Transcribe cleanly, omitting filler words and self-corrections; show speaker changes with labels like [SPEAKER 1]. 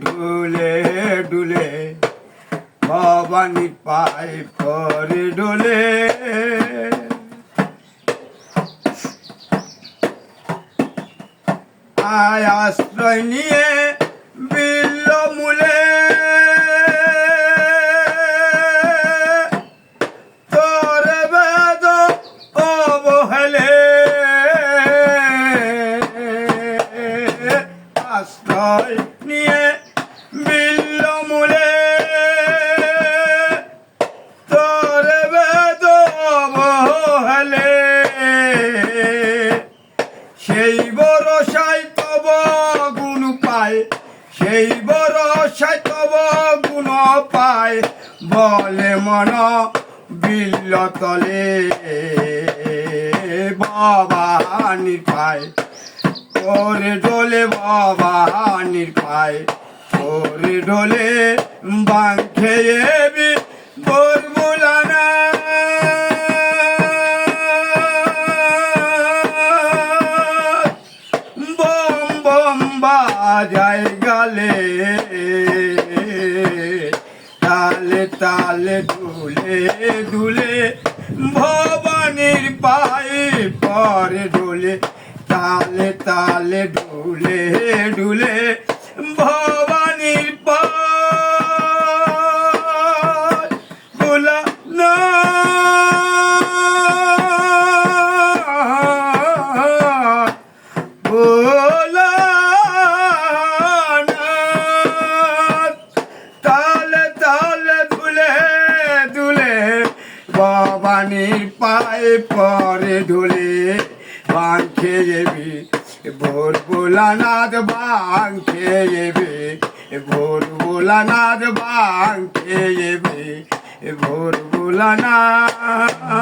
[SPEAKER 1] ঢুলে ঢুলে ভবানীর পায়ে পরে ঢোলে আয় আশ্রয় নিয়ে বিল্ল মূলে তোর বেদ অবহেলে আশ্রয় নিয়ে বিল্ল মূলে তোর বেদ অবহেলে সেই বরসায় তব গুণ পায় সেই বরসায় তব গুণ পায় বলে মন বিল্ল তলে ভবানীর পায় ওরে ঢোলে ভবানীর পায় ওরে ঢোলে বাং খেয়ে বোর বুলানা বম বম বাজায় গালে তালে তালে ঢুলে ঢুলে ভবানীর পায়ে পরে ঢোলে তালে তালে ঢুলে ঢুলে ভবানীর পায়ে ভোলা না ভোলা না তালে তালে ঢুলে ঢুলে ভবানীর পায়ে পরে ঢুলে বাং খেয়েবি ভোর ভোলানাথ বাং খেয়েবি ভোর ভোলানাথ বাং খেয়েবি ভোর ভোলানাথ।